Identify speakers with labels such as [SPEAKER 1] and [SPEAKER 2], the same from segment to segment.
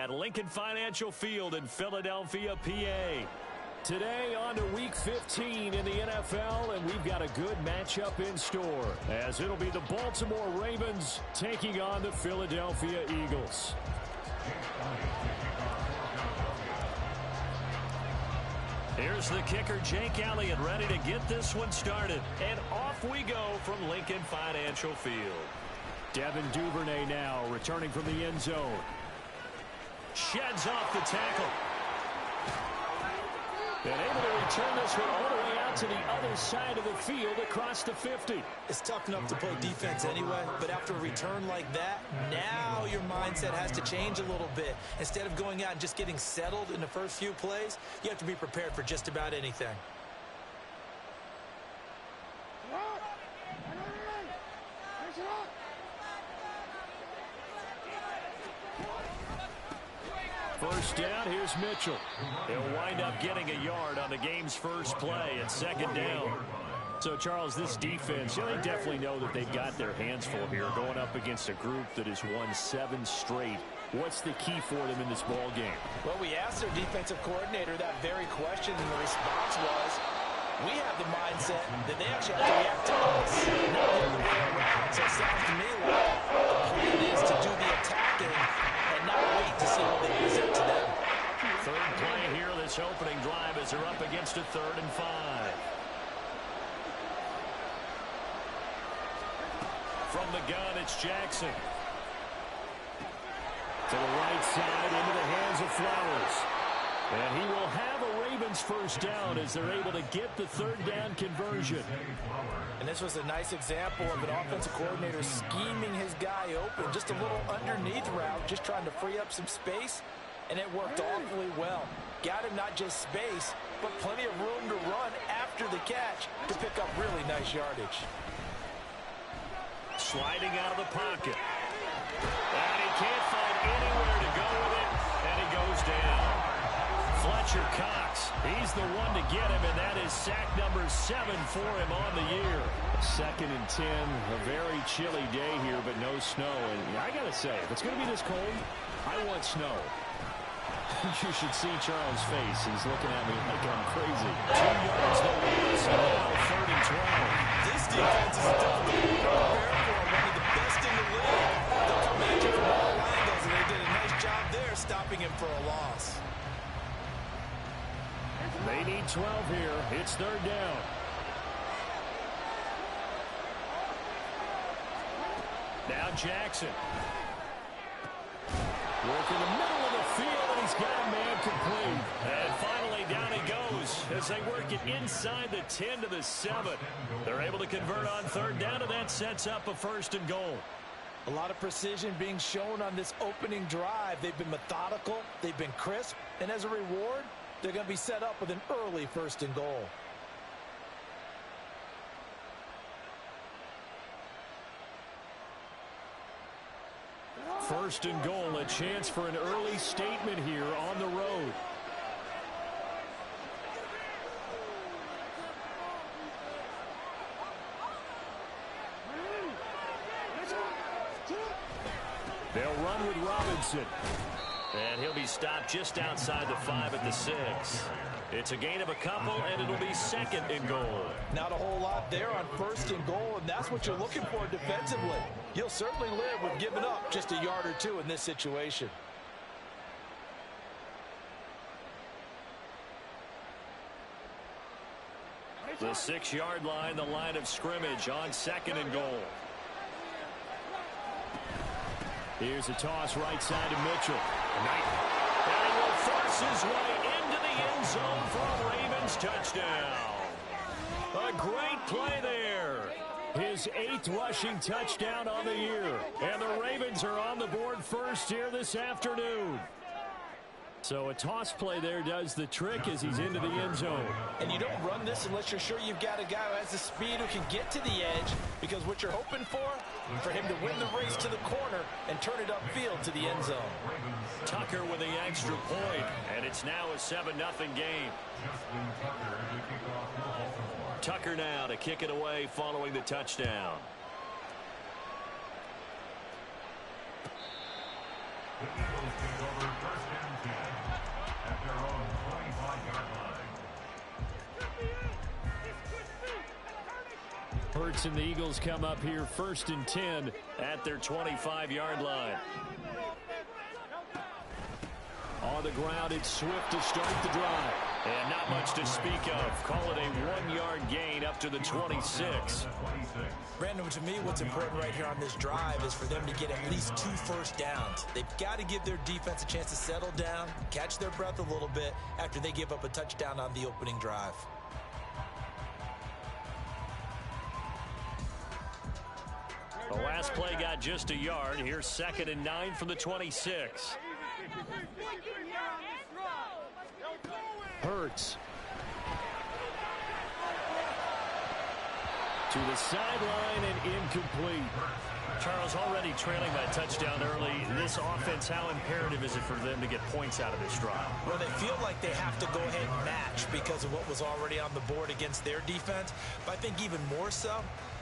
[SPEAKER 1] at Lincoln Financial Field in Philadelphia, PA. Today on to Week 15 in the NFL, and we've got a good matchup in store, as it'll be the Baltimore Ravens taking on the Philadelphia Eagles. Here's the kicker, Jake Elliott, ready to get this one started. And off we go from Lincoln Financial Field. Devin Duvernay now returning from the end zone. Sheds off the tackle. And able to return this one all the way out to the other side of the field across the 50.
[SPEAKER 2] It's tough enough to play defense anyway, but after a return like that, now your mindset has to change a little bit. Instead of going out and just getting settled in the first few plays, you have to be prepared for just about anything.
[SPEAKER 1] First down, here's Mitchell. He'll wind up getting a yard on the game's first play at second down. So, Charles, this defense, they definitely know that they've got their hands full here going up against a group that has won 7 straight. What's the key for them in this ball game?
[SPEAKER 2] Well, we asked their defensive coordinator that very question, and the response was, we have the mindset that they actually have to react to us, not the other way around. So it sounds to me like the plan is to do the attacking and not wait to see what they present to them.
[SPEAKER 1] Third play here, this opening drive, as they're up against a 3rd and 5. From the gun, it's Jackson. To the right side, into the hands of Flowers. And he will have a Ravens first down as they're able to get the 3rd down conversion.
[SPEAKER 2] And this was a nice example of an offensive coordinator scheming his guy open. Just a little underneath route, just trying to free up some space. And it worked awfully well. Got him not just space, but plenty of room to run after the catch to pick up really nice yardage.
[SPEAKER 1] Sliding out of the pocket. And he can't find anywhere to go with it. And he goes down. Fletcher Cox, he's the one to get him, and that is sack number 7 for him on the year. 2nd and 10, a very chilly day here, but no snow. And I got to say, if it's going to be this cold, I want snow. You should see Charles' face. He's looking at me like I'm crazy. 2 yards the loss, and now 3rd and 12.
[SPEAKER 2] This defense is definitely prepared for one of the best in the league. They'll come at you from all angles, and they did a nice job there stopping him for a loss.
[SPEAKER 1] They need 12 here. It's 3rd down. Now Jackson. Working the middle of the field, and he's got a man complete. And finally down he goes as they work it inside the 10 to the 7. They're able to convert on 3rd down, and that sets up a 1st and goal.
[SPEAKER 2] A lot of precision being shown on this opening drive. They've been methodical, they've been crisp, and as a reward, they're going to be set up with an early 1st and goal.
[SPEAKER 1] First and goal, a chance for an early statement here on the road. They'll run with Robinson. And he'll be stopped just outside the 5 at the 6. It's a gain of a couple, and it'll be 2nd and goal.
[SPEAKER 2] Not a whole lot there on 1st and goal, and that's what you're looking for defensively. You'll certainly live with giving up just a yard or 2 in this situation.
[SPEAKER 1] The 6-yard line, the line of scrimmage on 2nd and goal. Here's a toss right side to Mitchell. And he will force his way into the end zone for a Ravens touchdown. A great play there. His 8th rushing touchdown on the year. And the Ravens are on the board first here this afternoon. So a toss play there does the trick as he's into the end zone.
[SPEAKER 2] And you don't run this unless you're sure you've got a guy who has the speed who can get to the edge, because what you're hoping for him to win the race to the corner and turn it upfield to the end zone.
[SPEAKER 1] Tucker with the extra point, and it's now a 7-0 game. Tucker now to kick it away following the touchdown. Hurts and the Eagles come up here 1st and 10 at their 25-yard line. On the ground, it's Swift to start the drive. And not much to speak of. Call it a 1-yard gain up to the 26.
[SPEAKER 2] Brandon, to me, what's important right here on this drive is for them to get at least 2 first downs. They've got to give their defense a chance to settle down, catch their breath a little bit after they give up a touchdown on the opening drive.
[SPEAKER 1] The last play got just a yard. Here's 2nd and 9 from the 26. Hurts. To the sideline and incomplete. Charles, already trailing that touchdown early. This offense, how imperative is it for them to get points out of this drive?
[SPEAKER 2] Well, they feel like they have to go ahead and match because of what was already on the board against their defense. But I think even more so,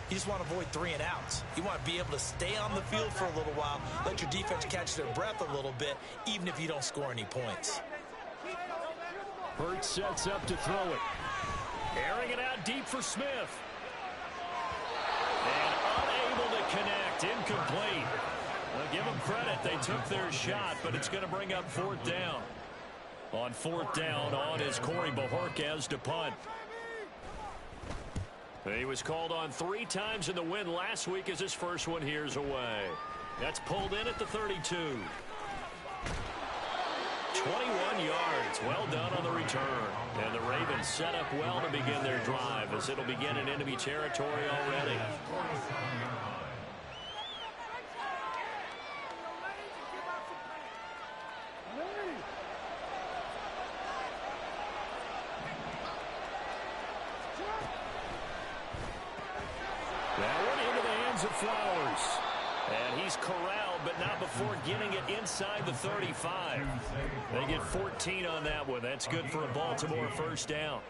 [SPEAKER 2] you just want to avoid 3 and outs. You want to be able to stay on the field for a little while, let your defense catch their breath a little bit, even if you don't score any points.
[SPEAKER 1] Hurts sets up to throw it. Airing it out deep for Smith. And unable to connect. Incomplete. Well, give them credit. They took their shot, but it's going to bring up 4th down. On 4th down, on is Corey Bojorquez to punt. He was called on 3 times in the win last week as his first one here's away. That's pulled in at the 32. 21 yards. Well done on the return. And the Ravens set up well to begin their drive as it'll begin in enemy territory already. That one into the hands of Flowers. And he's corralled, but not before getting it inside the 35. They get 14 on that one. That's good for a Baltimore first down.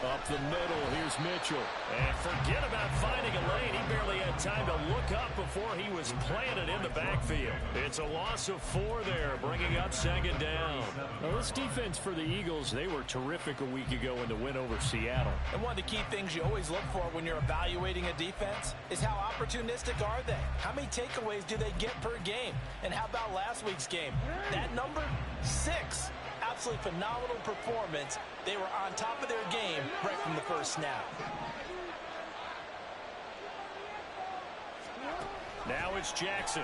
[SPEAKER 1] Up the middle, here's Mitchell. And forget about finding a lane. He barely had time to look up before he was planted in the backfield. It's a loss of 4 there, bringing up 2nd down. Now, this defense for the Eagles, they were terrific a week ago in the win over Seattle.
[SPEAKER 2] And one of the key things you always look for when you're evaluating a defense is how opportunistic are they? How many takeaways do they get per game? And how about last week's game? That number, 6. Absolutely phenomenal performance. They were on top of their game right from the first snap.
[SPEAKER 1] Now it's Jackson.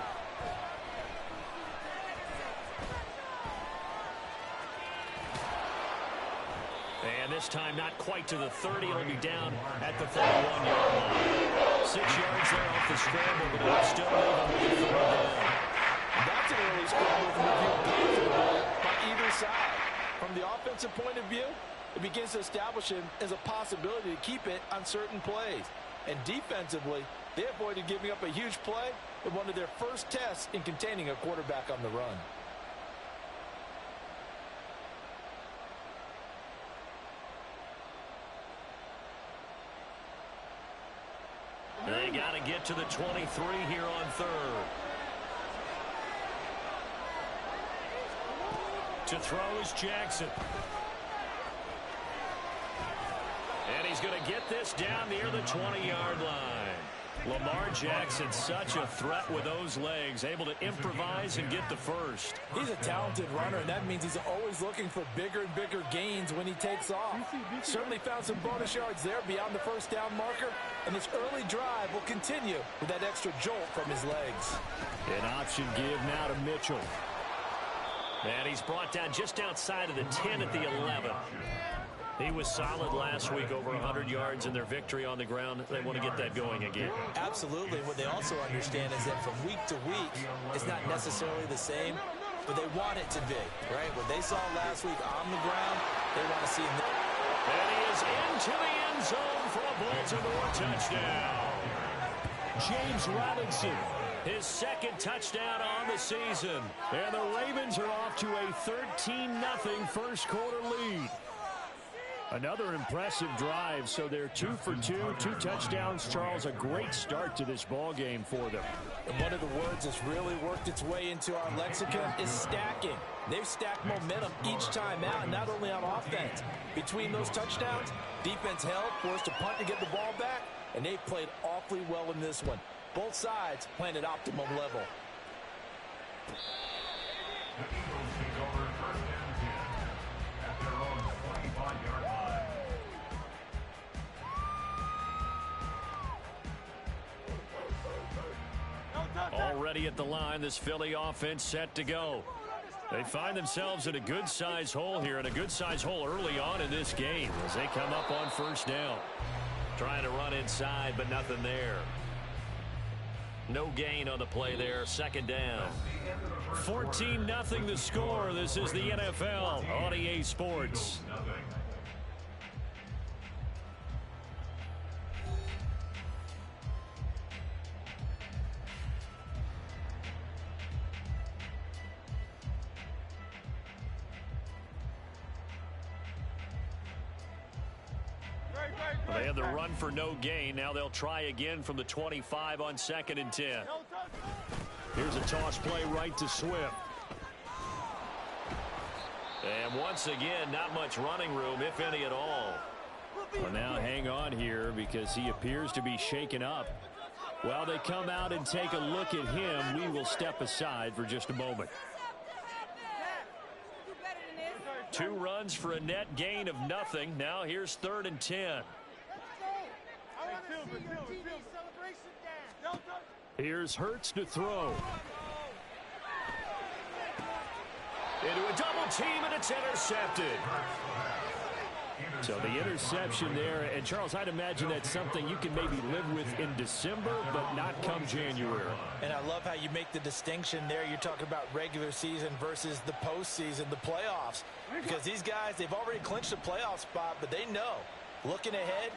[SPEAKER 1] And this time not quite to the 30. It'll be down at the 31-yard line. 6 yards there off the scramble, but it'll still leave him with a 3rd down.
[SPEAKER 2] That's an early scramble from the view by either side. From the offensive point of view, it begins to establish him as a possibility to keep it on certain plays. And defensively, they avoided giving up a huge play with one of their first tests in containing a quarterback on the run.
[SPEAKER 1] They got to get to the 23 here on 3rd. To throw is Jackson. And he's going to get this down near the 20-yard line. Lamar Jackson, such a threat with those legs, able to improvise and get the first.
[SPEAKER 2] He's a talented runner, and that means he's always looking for bigger and bigger gains when he takes off. Certainly found some bonus yards there beyond the first down marker, and this early drive will continue with that extra jolt from his legs.
[SPEAKER 1] An option give now to Mitchell. And he's brought down just outside of the 10 at the 11. He was solid last week, over 100 yards in their victory on the ground. They want to get that going again.
[SPEAKER 2] Absolutely. What they also understand is that from week to week, it's not necessarily the same, but they want it to be, right? What they saw last week on the ground, they want to see him.
[SPEAKER 1] And he is into the end zone for a Baltimore touchdown. James Robinson, his 2nd touchdown on the season. And the Ravens are off to a 13-0 first quarter lead. Another impressive drive, so they're 2 for 2, 2 touchdowns. Charles, a great start to this ball game for them.
[SPEAKER 2] And one of the words that's really worked its way into our lexicon is stacking. They've stacked momentum each time out, not only on offense. Between those touchdowns, defense held, forced a punt to get the ball back, and they played awfully well in this one. Both sides playing at optimum level.
[SPEAKER 3] The Eagles take over 1st and 10 at their own 25-yard line.
[SPEAKER 1] Already at the line, this Philly offense set to go. They find themselves in a good-sized hole here, and a good-sized hole early on in this game as they come up on 1st down. Trying to run inside, but nothing there. No gain on the play there, 2nd down. 14-0 the score. This is the NFL on EA Sports. They had the run for no gain. Now they'll try again from the 25 on 2nd and 10. Here's a toss play right to Swift. And once again, not much running room, if any at all. Well, now hang on here because he appears to be shaken up. While they come out and take a look at him, we will step aside for just a moment. 2 runs for a net gain of nothing. Now here's 3rd and 10. Here's Hurts to throw. Into a double team, and it's intercepted. So the interception there, and Charles, I'd imagine that's something you can maybe live with in December, but not come January.
[SPEAKER 2] And I love how you make the distinction there. You're talking about regular season versus the postseason, the playoffs. Because these guys, they've already clinched a playoff spot, but they know, looking ahead,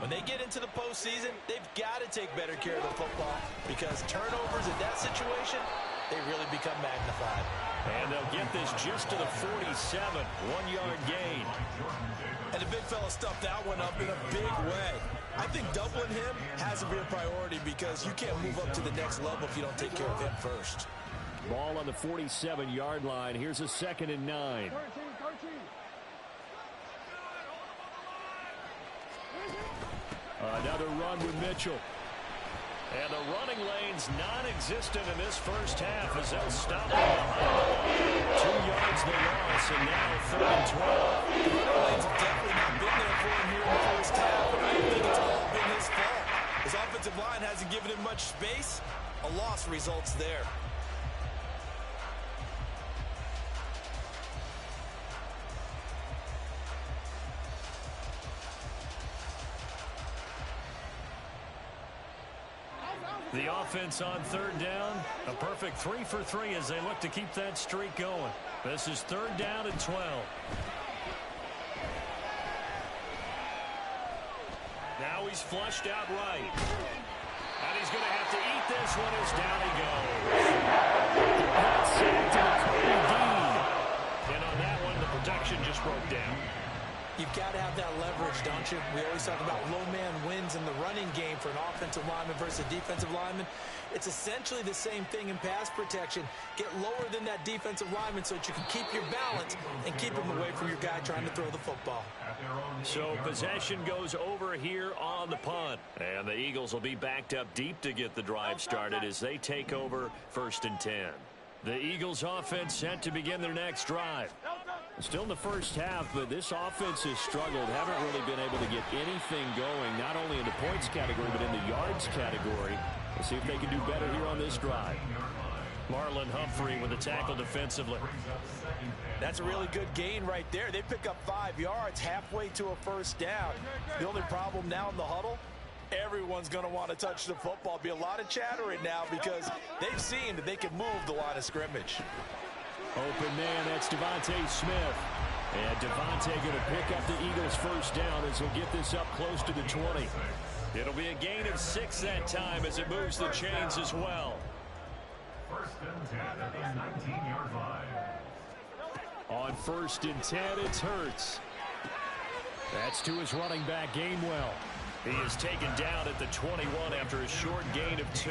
[SPEAKER 2] when they get into the postseason, they've got to take better care of the football because turnovers in that situation, they really become magnified.
[SPEAKER 1] And they'll get this just to the 47, 1-yard gain.
[SPEAKER 2] And the big fella stuffed that one up in a big way. I think doubling him has to be a priority because you can't move up to the next level if you don't take care of him first.
[SPEAKER 1] Ball on the 47-yard line. Here's a 2nd and 9. Another run with Mitchell. And the running lane's non-existent in this first half as they'll stop it behind. 2 yards the loss, and now 3rd and 12.
[SPEAKER 2] The running lanes have definitely not been there for him here in the first half, and I don't think it's all been his fault. His offensive line hasn't given him much space. A loss results there.
[SPEAKER 1] The offense on 3rd down, a perfect 3 for 3 as they look to keep that streak going. This is 3rd down and 12. Now he's flushed out right. And he's going to have to eat this one as down he goes. That's sacked to Kobe Dean. And on that one, the protection just broke down.
[SPEAKER 2] You've got to have that leverage, don't you? We always talk about low man wins in the running game for an offensive lineman versus a defensive lineman. It's essentially the same thing in pass protection. Get lower than that defensive lineman so that you can keep your balance and keep him away from your guy trying to throw the football.
[SPEAKER 1] So possession goes over here on the punt. And the Eagles will be backed up deep to get the drive started as they take over 1st and 10. The Eagles offense set to begin their next drive. Still in the first half, but this offense has struggled. Haven't really been able to get anything going, not only in the points category, but in the yards category. We'll see if they can do better here on this drive. Marlon Humphrey with the tackle defensively.
[SPEAKER 2] That's a really good gain right there. They pick up 5 yards halfway to a 1st down. The only problem now in the huddle, everyone's going to want to touch the football. Be a lot of chatter right now because they've seen that they can move the line of scrimmage.
[SPEAKER 1] Open man, that's Devontae Smith. And Devontae going to pick up the Eagles' 1st down as he'll get this up close to the 20. It'll be a gain of 6 that time as it moves the chains as well.
[SPEAKER 3] 1st and 10 at the 19-yard line.
[SPEAKER 1] On 1st and 10, it's Hurts. That's to his running back, Gainwell. He is taken down at the 21 after a short gain of 2.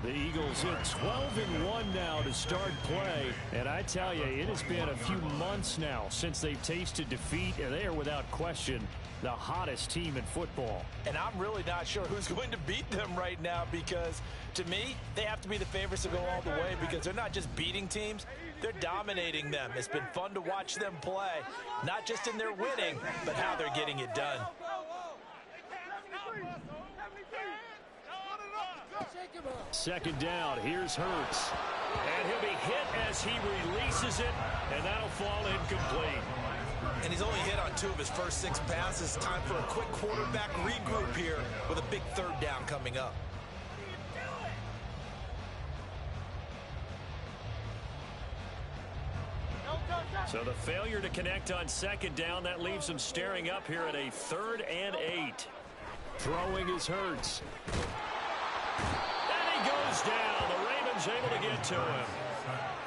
[SPEAKER 1] The Eagles hit 12-1 now to start play. And I tell you, it has been a few months now since they've tasted defeat, and they are without question the hottest team in football.
[SPEAKER 2] And I'm really not sure who's going to beat them right now, because to me, they have to be the favorites to go all the way, because they're not just beating teams, they're dominating them. It's been fun to watch them play, not just in their winning, but how they're getting it done.
[SPEAKER 1] Second down, here's Hurts. And he'll be hit as he releases it, and that'll fall incomplete.
[SPEAKER 2] And he's only hit on 2 of his first 6 passes. Time for a quick quarterback regroup here with a big 3rd down coming up.
[SPEAKER 1] So the failure to connect on 2nd down, that leaves him staring up here at a 3rd and 8. Throwing is Hurts. And he goes down. The Ravens able to get to him.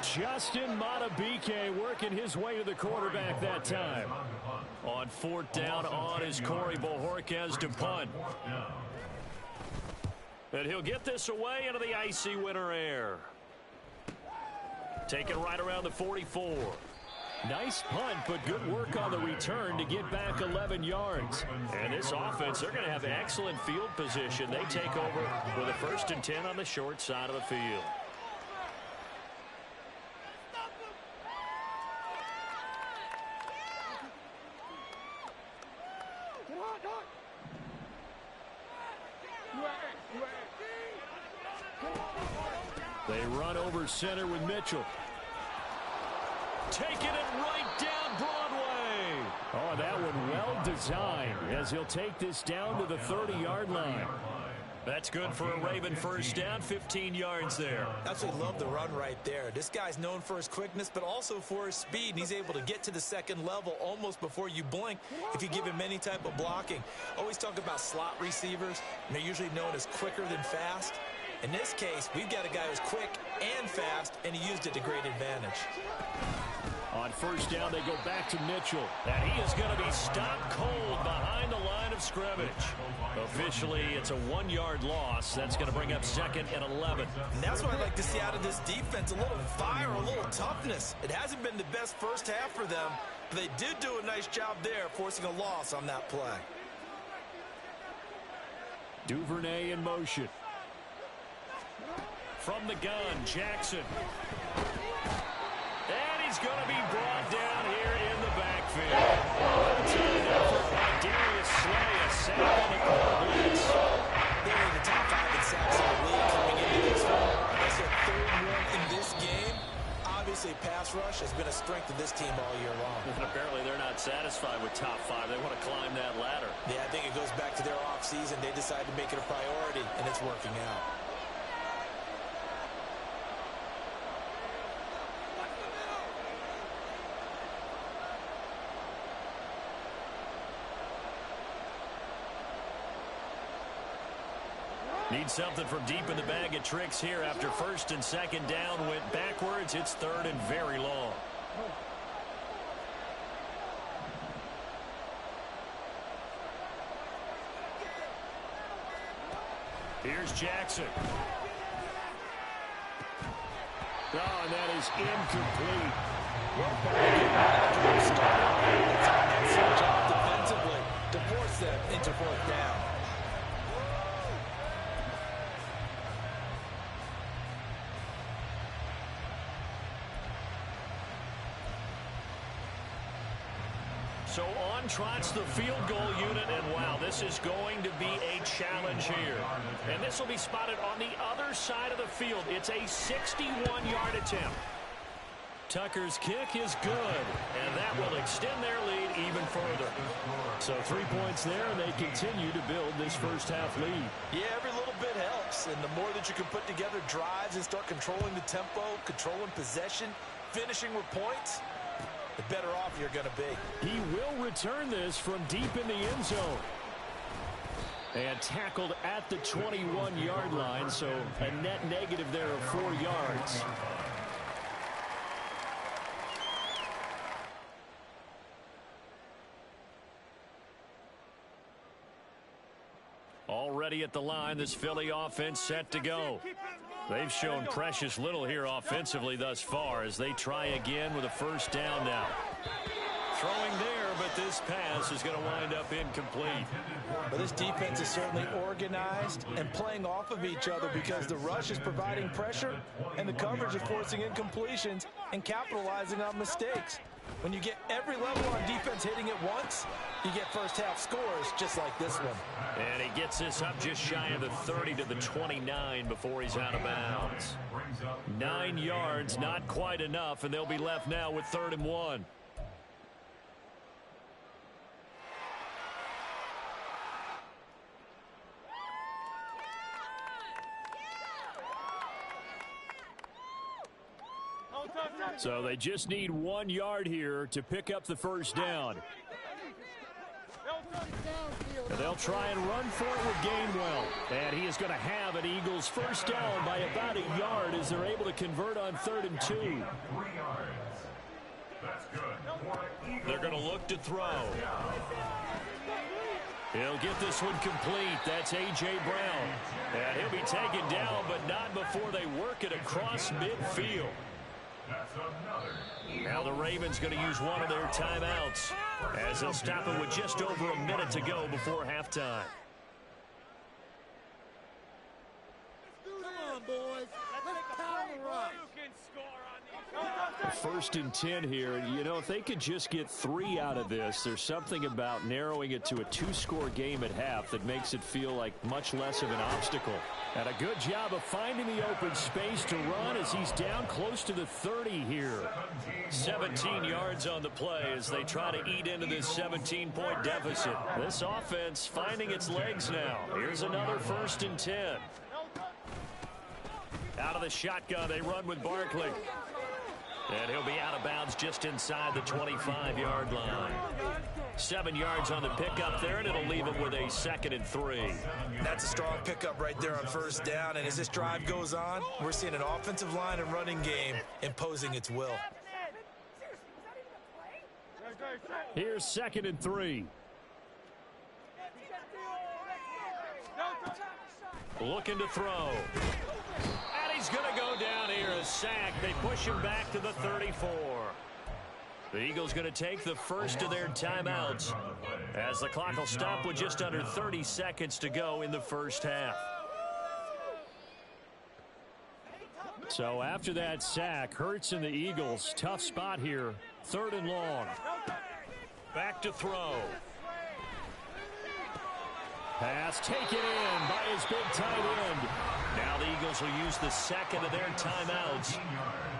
[SPEAKER 1] Justin Madubuike working his way to the quarterback that time. On 4th down on is Corey Bojorquez to punt. And he'll get this away into the icy winter air. Taken right around the 44. Nice punt, but good work on the return to get back 11 yards. And this offense, they're going to have excellent field position. They take over with a 1st and 10 on the short side of the field. They run over center with Mitchell. Taking it right down Broadway. Oh, that one well designed as he'll take this down to the 30-yard line. That's good for a Raven 1st down, 15 yards there.
[SPEAKER 2] Absolutely love the run right there. This guy's known for his quickness, but also for his speed. And he's able to get to the 2nd level almost before you blink if you give him any type of blocking. Always talk about slot receivers, and they're usually known as quicker than fast. In this case, we've got a guy who's quick and fast, and he used it to great advantage.
[SPEAKER 1] On 1st down, they go back to Mitchell. And he is going to be stopped cold behind the line of scrimmage. Officially, it's a 1-yard loss. That's going to bring up 2nd and 11.
[SPEAKER 2] And that's what I'd like to see out of this defense. A little fire, a little toughness. It hasn't been the best first half for them, but they did do a nice job there, forcing a loss on that play.
[SPEAKER 1] Duvernay in motion. From the gun, Jackson. And he's going to be brought down here in the backfield. Well-timed effort by Darius Slay, a sack on the corner blitz.
[SPEAKER 2] They're in the top 5 in sacks in the league coming into this one. That's their 3rd one in this game. Obviously, pass rush has been a strength of this team all year long.
[SPEAKER 1] And apparently they're not satisfied with top 5. They want to climb that ladder.
[SPEAKER 2] Yeah, I think it goes back to their offseason. They decided to make it a priority, and it's working out.
[SPEAKER 1] Need something from deep in the bag of tricks here after 1st and 2nd down went backwards. It's 3rd and very long. Here's Jackson. Oh, and that is incomplete.
[SPEAKER 2] Well, back to start. It's a job defensively to force them into 4th down.
[SPEAKER 1] So on trots the field goal unit, and wow, this is going to be a challenge here. And this will be spotted on the other side of the field. It's a 61-yard attempt. Tucker's kick is good, and that will extend their lead even further. So 3 points there, and they continue to build this first half lead.
[SPEAKER 2] Yeah, every little bit helps, and the more that you can put together drives and start controlling the tempo, controlling possession, finishing with points, the better off you're going to be.
[SPEAKER 1] He will return this from deep in the end zone. And tackled at the 21-yard line, so a net negative there of 4 yards. at the line. This Philly offense set to go. They've shown precious little here offensively thus far as they try again with a first down now. Throwing there, but this pass is going to wind up incomplete.
[SPEAKER 2] Well, this defense is certainly organized and playing off of each other because the rush is providing pressure and the coverage is forcing incompletions and capitalizing on mistakes. When you get every level on defense hitting it once, you get first half scores just like this one.
[SPEAKER 1] And he gets this up just shy of the 30 to the 29 before he's out of bounds. 9 yards, not quite enough, and they'll be left now with 3rd and 1. So they just need 1 yard here to pick up the first down. And they'll try and run for it with Gainwell. And he is going to have an Eagles first down by about 1 yard as they're able to convert on 3rd and 2. They're going to look to throw. He'll get this one complete. That's A.J. Brown. And he'll be taken down, but not before they work it across midfield. Now the Ravens going to use one of their timeouts as they'll stop it with just over a minute to go before halftime.
[SPEAKER 4] Come on, boys. Let's power up.
[SPEAKER 1] 1st and 10 here. You know, if they could just get 3 out of this, there's something about narrowing it to a 2-score game at half that makes it feel like much less of an obstacle. And a good job of finding the open space to run as he's down close to the 30 here. 17 yards on the play as they try to eat into this 17-point deficit. This offense finding its legs now. Here's another 1st and 10. Out of the shotgun, they run with Barkley. And he'll be out of bounds just inside the 25-yard line. 7 yards on the pickup there, and it'll leave him with a 2nd and 3.
[SPEAKER 2] That's a strong pickup right there on first down. And as this drive goes on, we're seeing an offensive line and running game imposing its will.
[SPEAKER 1] Here's 2nd and 3. Looking to throw. And he's going to go down here, a sack. They push him back to the 34. The Eagles going to take the first of their timeouts as the clock will stop with just under 30 seconds to go in the first half. So after that sack, Hurts and the Eagles, tough spot here. 3rd and long. Back to throw. Pass taken in by his big tight end. Now the Eagles will use the 2nd of their timeouts.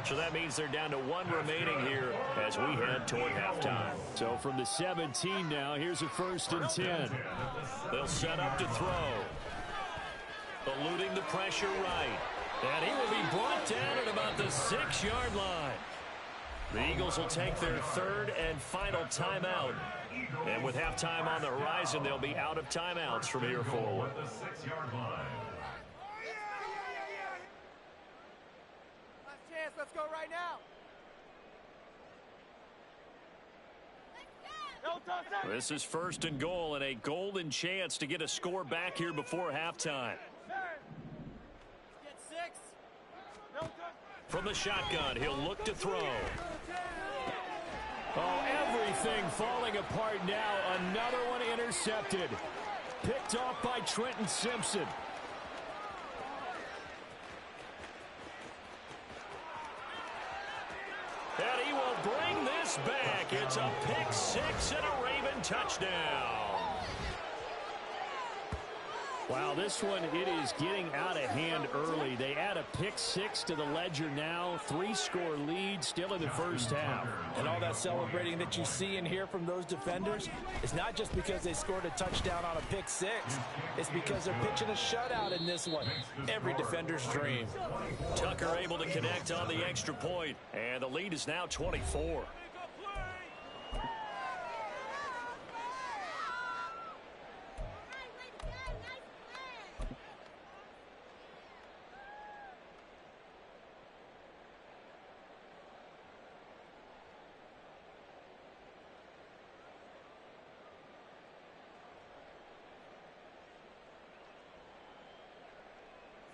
[SPEAKER 1] So that means they're down to 1 remaining here as we head toward halftime. So from the 17 now, here's a 1st and 10. They'll set up to throw. Eluding the pressure right. And he will be brought down at about the 6-yard line. The Eagles will take their 3rd and final timeout. And with halftime on the horizon, they'll be out of timeouts from here forward.
[SPEAKER 4] Last chance, let's go right now.
[SPEAKER 1] This is 1st and goal and a golden chance to get a score back here before halftime.
[SPEAKER 4] Get 6.
[SPEAKER 1] From the shotgun, he'll look to throw. Oh, everything falling apart now. Another one intercepted. Picked off by Trenton Simpson. And he will bring this back. It's a pick 6 and a Raven touchdown. Wow, this one, it is getting out of hand early. They add a pick 6 to the ledger now. 3-score lead still in the first half.
[SPEAKER 2] And all that celebrating that you see and hear from those defenders is not just because they scored a touchdown on a pick 6. It's because they're pitching a shutout in this one. Every defender's dream.
[SPEAKER 1] Tucker able to connect on the extra point. And the lead is now 24.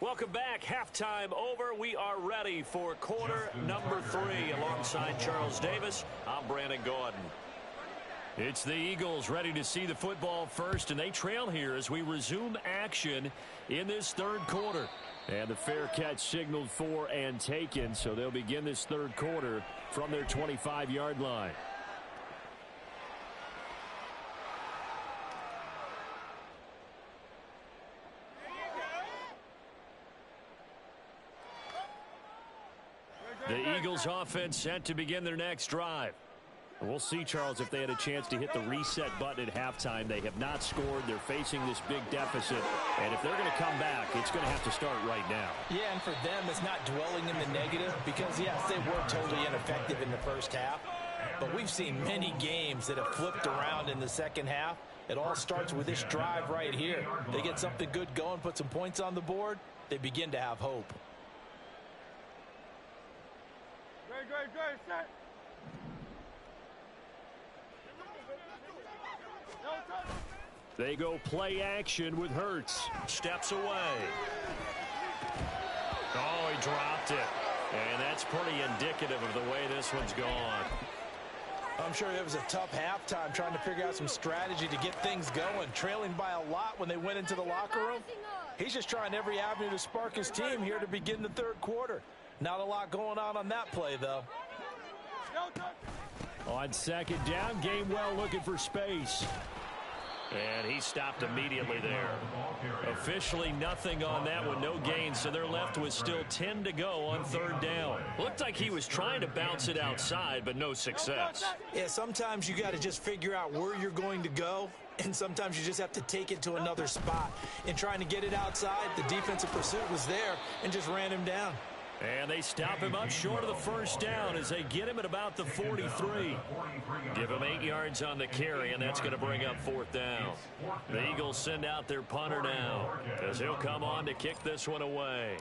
[SPEAKER 1] Welcome back. Halftime over. We are ready for quarter number 3. Alongside Charles Davis, I'm Brandon Gordon. It's the Eagles ready to see the football first, and they trail here as we resume action in this third quarter. And the fair catch signaled for and taken, so they'll begin this third quarter from their 25-yard line. The Eagles offense set to begin their next drive. We'll see, Charles, if they had a chance to hit the reset button at halftime. They have not scored. They're facing this big deficit. And if they're going to come back, it's going to have to start right now. Yeah, and for them, it's not dwelling in the negative because, yes, they were totally ineffective in the first half. But we've seen many games that have flipped around in the second half. It all starts with this drive right here. They get something good going, put some points on the board. They begin to have hope.
[SPEAKER 4] Great, set.
[SPEAKER 1] They go play action with Hurts. Steps away. Oh, he dropped it. And that's pretty indicative of the way this one's gone.
[SPEAKER 2] I'm sure it was a tough halftime trying to figure out some strategy to get things going. Trailing by a lot when they went into the locker room. He's just trying every avenue to spark his team here to begin the third quarter. Not a lot going on that play, though.
[SPEAKER 1] On second down, Gainwell looking for space. And he stopped immediately there. Officially nothing on that one, no gain, so they're left with still 10 to go on third down. Looked like he was trying to bounce it outside, but no success.
[SPEAKER 2] Yeah, sometimes you got to just figure out where you're going to go, and sometimes you just have to take it to another spot. In trying to get it outside, the defensive pursuit was there and just ran him down.
[SPEAKER 1] And they stop him up short of the first down as they get him at about the 43. Give him 8 yards on the carry, and that's going to bring up fourth down. The Eagles send out their punter now as he'll come on to kick this one away.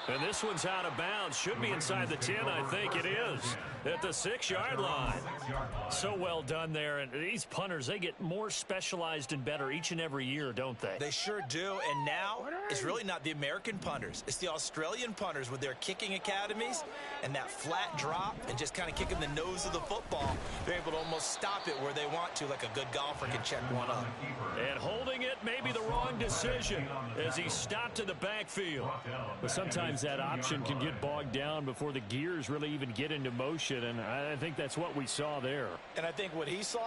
[SPEAKER 1] And this one's out of bounds. Should be inside the 10, I think it is. At the 6-yard line. So well done there. And these punters, they get more specialized and better each and every year, don't they?
[SPEAKER 2] They sure do. And now it's really not the American punters. It's the Australian punters with their kicking academies and that flat drop and just kind of kicking the nose of the football. They're able to almost stop it where they want to, like a good golfer can check one up.
[SPEAKER 1] And holding it may be the wrong decision as he stopped in the backfield. But sometimes that option can get bogged down before the gears really even get into motion. And I think that's what we saw there.
[SPEAKER 2] And I think what he saw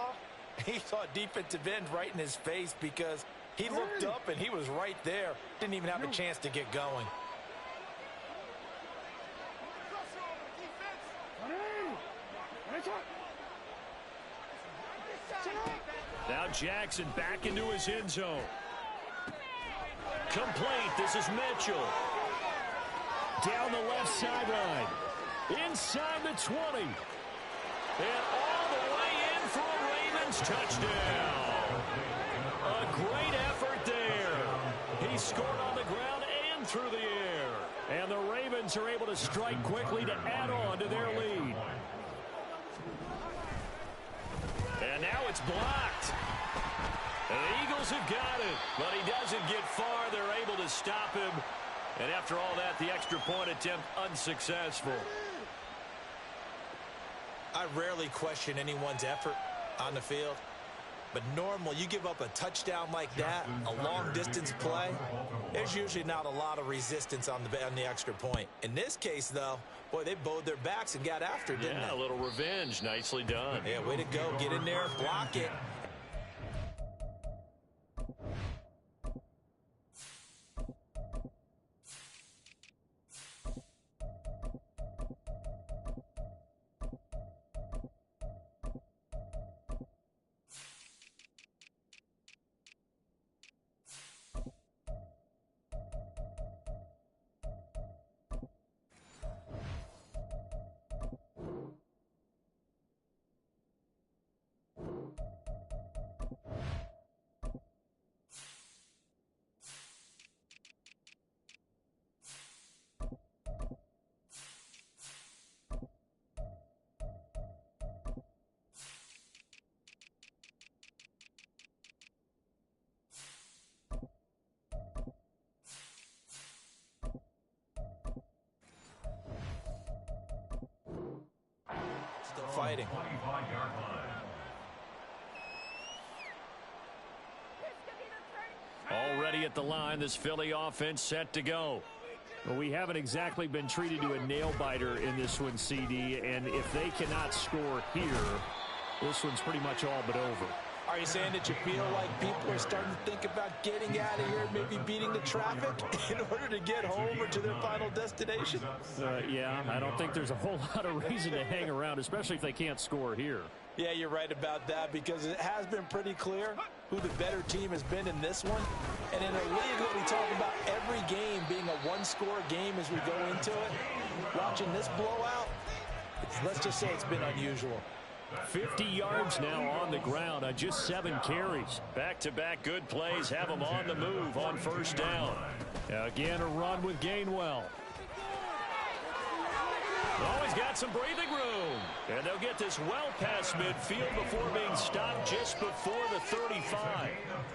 [SPEAKER 2] defensive end right in his face because he looked up and he was right there. Didn't even have a chance to get going.
[SPEAKER 1] Now Jackson back into his end zone. Complete. This is Mitchell. Down the left sideline. Inside the 20. And all the way in for a Ravens touchdown. A great effort there. He scored on the ground and through the air. And the Ravens are able to strike quickly to add on to their lead. And now it's blocked. And the Eagles have got it. But he doesn't get far. They're able to stop him. And after all that, the extra point attempt unsuccessful.
[SPEAKER 2] I rarely question anyone's effort on the field. But normally, you give up a touchdown like that, a long-distance play, there's usually not a lot of resistance on the extra point. In this case, though, boy, they bowed their backs and got after it, didn't they?
[SPEAKER 1] Yeah, a little revenge. Nicely done.
[SPEAKER 2] Yeah, way to go. Get in there, block it. fighting.
[SPEAKER 1] Already at the line, this Philly offense set to go.
[SPEAKER 5] Well, we haven't exactly been treated to a nail-biter in this one, CD, and if they cannot score here, this one's pretty much all but over.
[SPEAKER 2] Are you saying that you feel like people are starting to think about getting out of here, maybe beating the traffic in order to get home or to their final destination?
[SPEAKER 5] Yeah, I don't think there's a whole lot of reason to hang around, especially if they can't score here.
[SPEAKER 2] Yeah, you're right about that, because it has been pretty clear who the better team has been in this one. And in a league where we talk about every game being a one-score game as we go into it, watching this blowout, let's just say it's been unusual.
[SPEAKER 5] 50 yards now on the ground on just 7 carries.
[SPEAKER 1] Back-to-back good plays have them on the move on first down.
[SPEAKER 5] Again, a run with Gainwell.
[SPEAKER 1] Oh, he's got some breathing room. And they'll get this well past midfield before being stopped just before the 35.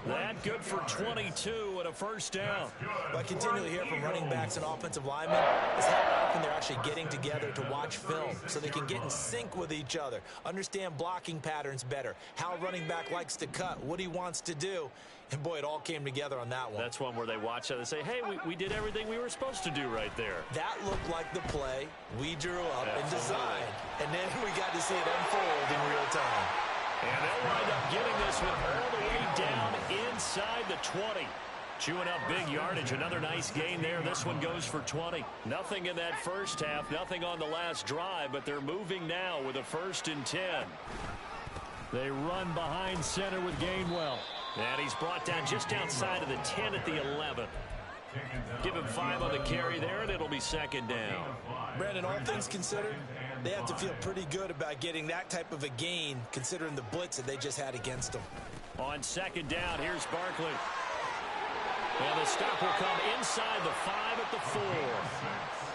[SPEAKER 1] That good for 22 and a first down.
[SPEAKER 2] What I continually hear from running backs and offensive linemen is how often they're actually getting together to watch film so they can get in sync with each other, understand blocking patterns better, how a running back likes to cut, what he wants to do. And, boy, it all came together on that one.
[SPEAKER 1] That's one where they watch it and say, hey, we did everything we were supposed to do right there.
[SPEAKER 2] That looked like the play we drew up and designed. And then we got to see it unfold in real time.
[SPEAKER 1] And they'll wind up getting this one all the way down inside the 20. Chewing up big yardage. Another nice gain there. This one goes for 20. Nothing in that first half. Nothing on the last drive. But they're moving now with a 1st and 10.
[SPEAKER 5] They run behind center with Gainwell.
[SPEAKER 1] And he's brought down just outside of the 10 at the 11. Give him 5 on the carry there, and it'll be 2nd down.
[SPEAKER 2] Brandon, all things considered, they have to feel pretty good about getting that type of a gain, considering the blitz that they just had against them.
[SPEAKER 1] On 2nd down, here's Barkley. And the stop will come inside the 5 at the 4.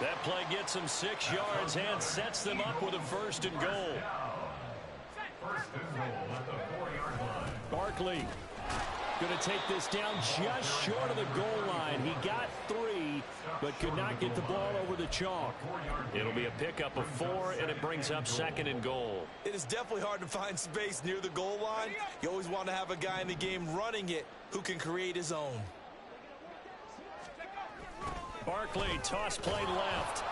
[SPEAKER 1] That play gets them 6 yards and sets them up with a 1st and goal.
[SPEAKER 5] Barkley going to take this down just short of the goal line. He got 3, but could not get the ball over the chalk.
[SPEAKER 1] It'll be a pickup of 4, and it brings up 2nd and goal.
[SPEAKER 2] It is definitely hard to find space near the goal line. You always want to have a guy in the game running it who can create his own.
[SPEAKER 1] Barkley, toss play left.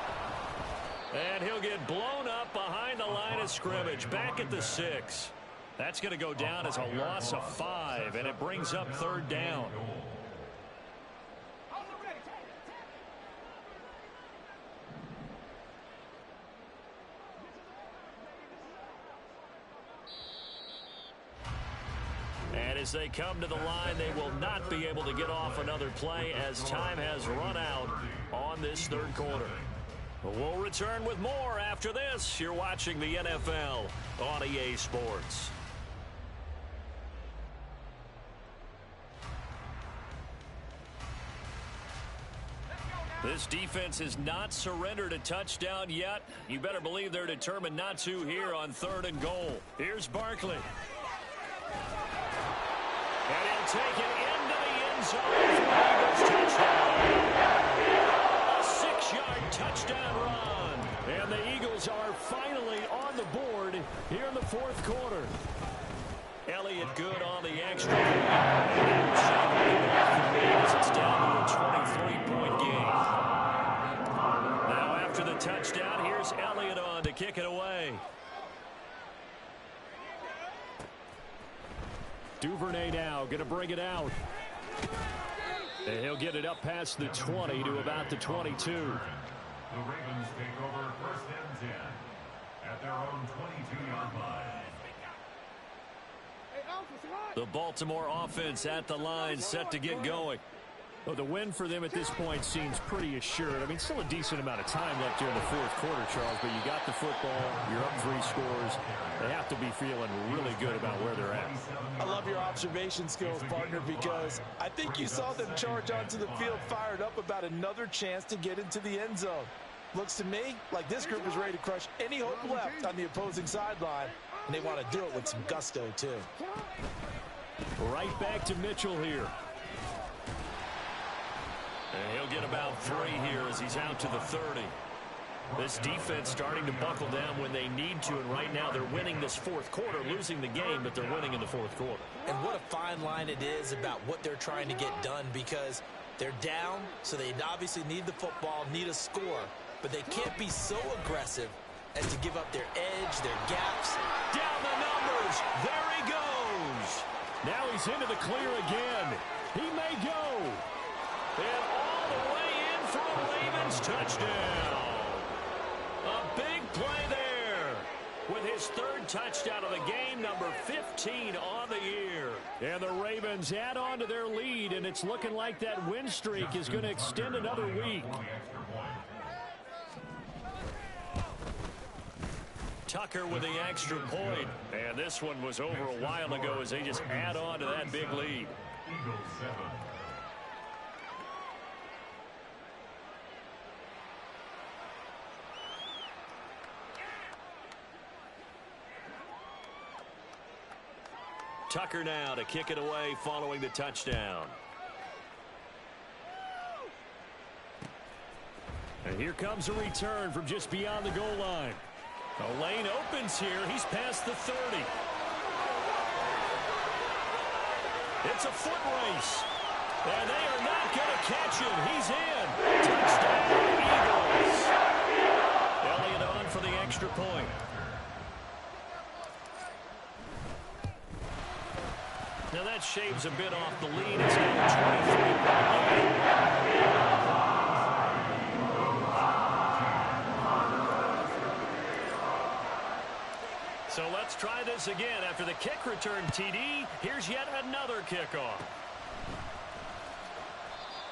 [SPEAKER 1] And he'll get blown up behind the line of scrimmage, back at the 6. That's going to go down as a loss of 5, and it brings up 3rd down. And as they come to the line, they will not be able to get off another play as time has run out on this 3rd quarter. We'll return with more after this. You're watching the NFL on EA Sports. This defense has not surrendered a touchdown yet. You better believe they're determined not to here on 3rd and goal. Here's Barkley. And he'll take it into the end zone for the Eagles touchdown. A 6-yard touchdown run.
[SPEAKER 5] And the Eagles are finally on the board here in the 4th quarter.
[SPEAKER 1] Elliott good on the extra. It's down to a 23-point game. Now after the touchdown, here's Elliott on to kick it away.
[SPEAKER 5] Duvernay now going to bring it out. And he'll get it up past the 20 to about the 22.
[SPEAKER 3] The Ravens take over 1st and 10 at their own 22-yard line.
[SPEAKER 1] The Baltimore offense at the line, set to get going.
[SPEAKER 5] Well, the win for them at this point seems pretty assured. I mean, still a decent amount of time left here in the 4th quarter, Charles, but you got the football, you're up 3 scores. They have to be feeling really good about where they're at.
[SPEAKER 2] I love your observation skills, partner, because I think you saw them charge onto the field fired up about another chance to get into the end zone. Looks to me like this group is ready to crush any hope left on the opposing sideline, and they want to do it with some gusto, too.
[SPEAKER 5] Right back to Mitchell here.
[SPEAKER 1] And he'll get about 3 here as he's out to the 30. This defense starting to buckle down when they need to, and right now they're winning this fourth quarter, losing the game, but they're winning in the fourth quarter.
[SPEAKER 2] And what a fine line it is about what they're trying to get done, because they're down, so they obviously need the football, need a score, but they can't be so aggressive as to give up their edge, their gaps.
[SPEAKER 1] Down the numbers. There he goes.
[SPEAKER 5] Now he's into the clear again. He may go.
[SPEAKER 1] And all the way in for a Ravens touchdown. A big play there with his third touchdown of the game, number 15 on the year.
[SPEAKER 5] And the Ravens add on to their lead, and it's looking like that win streak is going to extend another week.
[SPEAKER 1] Tucker with the extra point. And this one was over a while ago as they just add on to that big lead.
[SPEAKER 3] Eagles 7.
[SPEAKER 1] Tucker now to kick it away following the touchdown.
[SPEAKER 5] And here comes a return from just beyond the goal line.
[SPEAKER 1] The lane opens here. He's past the 30. It's a foot race. And they are not going to catch him. He's in. Touchdown, Eagles. Elliott on for the extra point. Now that shaves a bit off the lead. It's now a 23-point lead. So let's try this again. After the kick return TD, here's yet another kickoff.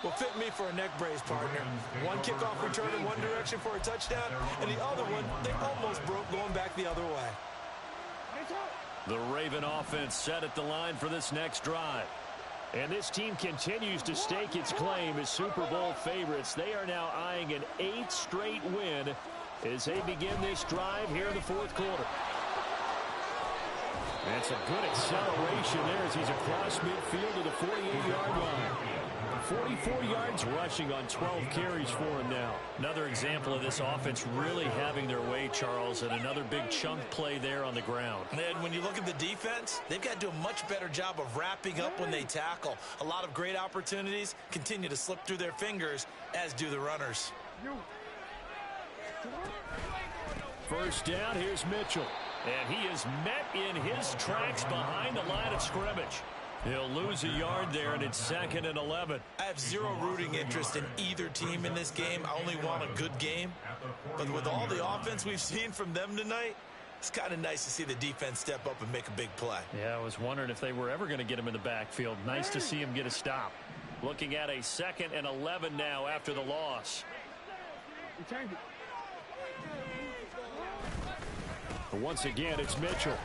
[SPEAKER 2] Well, fit me for a neck brace, partner. One kickoff return in one direction for a touchdown, and the other one, they almost broke going back the other way.
[SPEAKER 1] The Raven offense set at the line for this next drive.
[SPEAKER 5] And this team continues to stake its claim as Super Bowl favorites. They are now eyeing an 8th straight win as they begin this drive here in the fourth quarter. That's a good acceleration there as he's across midfield to the 48-yard line. 44 yards rushing on 12 carries for him now.
[SPEAKER 1] Another example of this offense really having their way, Charles, and another big chunk play there on the ground.
[SPEAKER 2] And when you look at the defense, they've got to do a much better job of wrapping up when they tackle. A lot of great opportunities continue to slip through their fingers, as do the runners.
[SPEAKER 5] First down, here's Mitchell.
[SPEAKER 1] And he is met in his tracks behind the line of scrimmage. He'll lose a yard there, and it's 2nd and 11.
[SPEAKER 2] I have zero rooting interest in either team in this game. I only want a good game. But with all the offense we've seen from them tonight, it's kind of nice to see the defense step up and make a big play.
[SPEAKER 5] Yeah, I was wondering if they were ever going to get him in the backfield. Nice to see him get a stop.
[SPEAKER 1] Looking at a 2nd and 11 now after the loss.
[SPEAKER 5] Once again, it's Mitchell.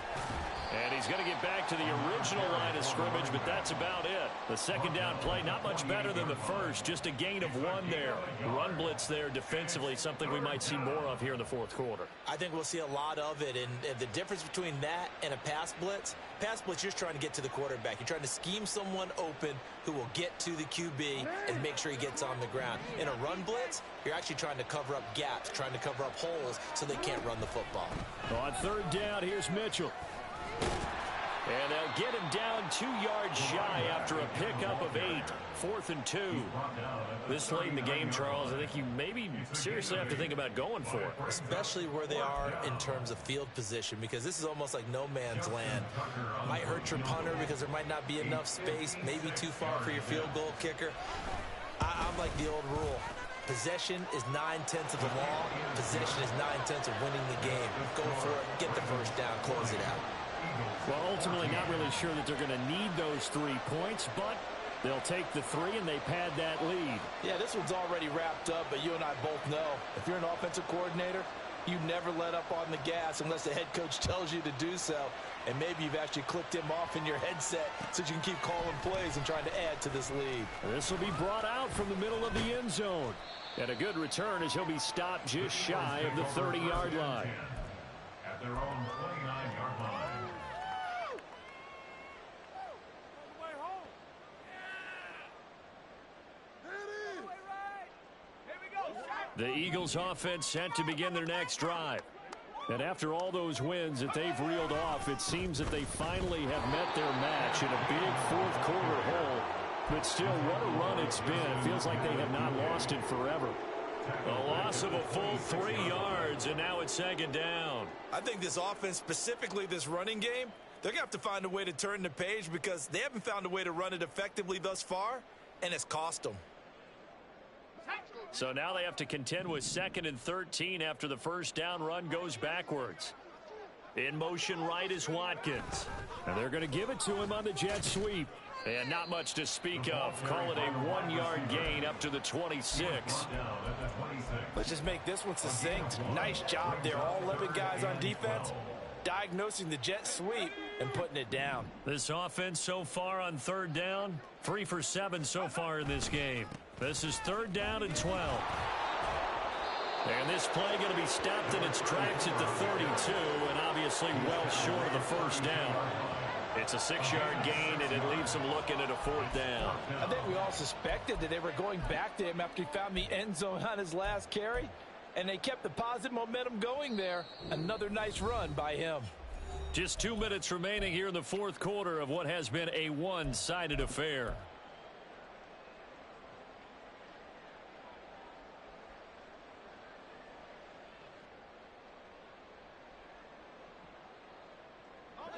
[SPEAKER 1] And he's going to get back to the original line of scrimmage, but that's about it. The second down play, not much better than the first, just a gain of 1 there. Run blitz there defensively, something we might see more of here in the fourth quarter.
[SPEAKER 2] I think we'll see a lot of it, and the difference between that and a pass blitz, you're just trying to get to the quarterback. You're trying to scheme someone open who will get to the QB and make sure he gets on the ground. In a run blitz, you're actually trying to cover up gaps, trying to cover up holes so they can't run the football.
[SPEAKER 5] On third down, here's Mitchell.
[SPEAKER 1] And they'll get him down 2 yards shy after a pickup of 8. 4th and 2. This late in the game, Charles, I think you maybe seriously have to think about going for it.
[SPEAKER 2] Especially where they are in terms of field position, because this is almost like no man's land. Might hurt your punter because there might not be enough space, maybe too far for your field goal kicker. I'm like the old rule. Possession is 9/10 of the law. Possession is 9/10 of winning the game. Go for it, get the first down, close it out.
[SPEAKER 5] Well, ultimately not really sure that they're going to need those 3 points, but they'll take the 3 and they pad that lead.
[SPEAKER 2] Yeah, this one's already wrapped up, but you and I both know if you're an offensive coordinator, you never let up on the gas unless the head coach tells you to do so. And maybe you've actually clicked him off in your headset so you can keep calling plays and trying to add to this lead.
[SPEAKER 5] This will be brought out from the middle of the end zone. And a good return as he'll be stopped just shy of the 30-yard line.
[SPEAKER 3] At their own 29-yard line.
[SPEAKER 4] Here we go. Sack
[SPEAKER 1] The Eagles offense set to begin their next drive.
[SPEAKER 5] And after all those wins that they've reeled off, it seems that they finally have met their match in a big fourth quarter hole. But still, what a run it's been. It feels like they have not lost it forever.
[SPEAKER 1] A loss of a full 3 yards, and now it's second down.
[SPEAKER 2] I think this offense, specifically this running game, they're going to have to find a way to turn the page because they haven't found a way to run it effectively thus far, and it's cost them.
[SPEAKER 1] So now they have to contend with 2nd and 13 after the first down run goes backwards. In motion right is Watkins.
[SPEAKER 5] And they're going to give it to him on the jet sweep.
[SPEAKER 1] And not much to speak of. Call it a 1-yard gain up to the 26.
[SPEAKER 2] Let's just make this one succinct. Nice job there. All 11 guys on defense diagnosing the jet sweep and putting it down.
[SPEAKER 1] This offense so far on 3rd down, 3 for 7 so far in this game. This is 3rd down and 12. And this play going to be stopped in its tracks at the 32 and obviously well short of the first down. It's a 6-yard gain, and it leaves them looking at a 4th down.
[SPEAKER 2] I think we all suspected that they were going back to him after he found the end zone on his last carry, and they kept the positive momentum going there. Another nice run by him.
[SPEAKER 1] Just 2 minutes remaining here in the 4th quarter of what has been a one-sided affair.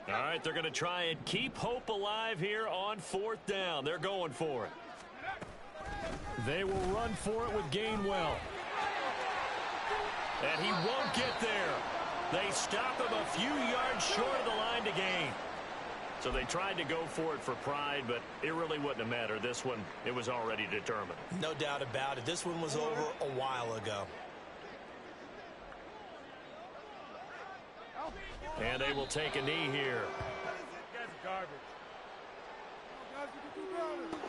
[SPEAKER 1] All right, they're going to try and keep hope alive here on 4th down. They're going for it.
[SPEAKER 5] They will run for it with Gainwell.
[SPEAKER 1] And he won't get there. They stop him a few yards short of the line to gain. So they tried to go for it for pride, but it really wouldn't have mattered. This one, it was already determined.
[SPEAKER 2] No doubt about it. This one was over a while ago.
[SPEAKER 1] And they will take a knee here.
[SPEAKER 4] You guys are garbage. Guys, you can do better.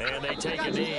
[SPEAKER 1] And they take a knee.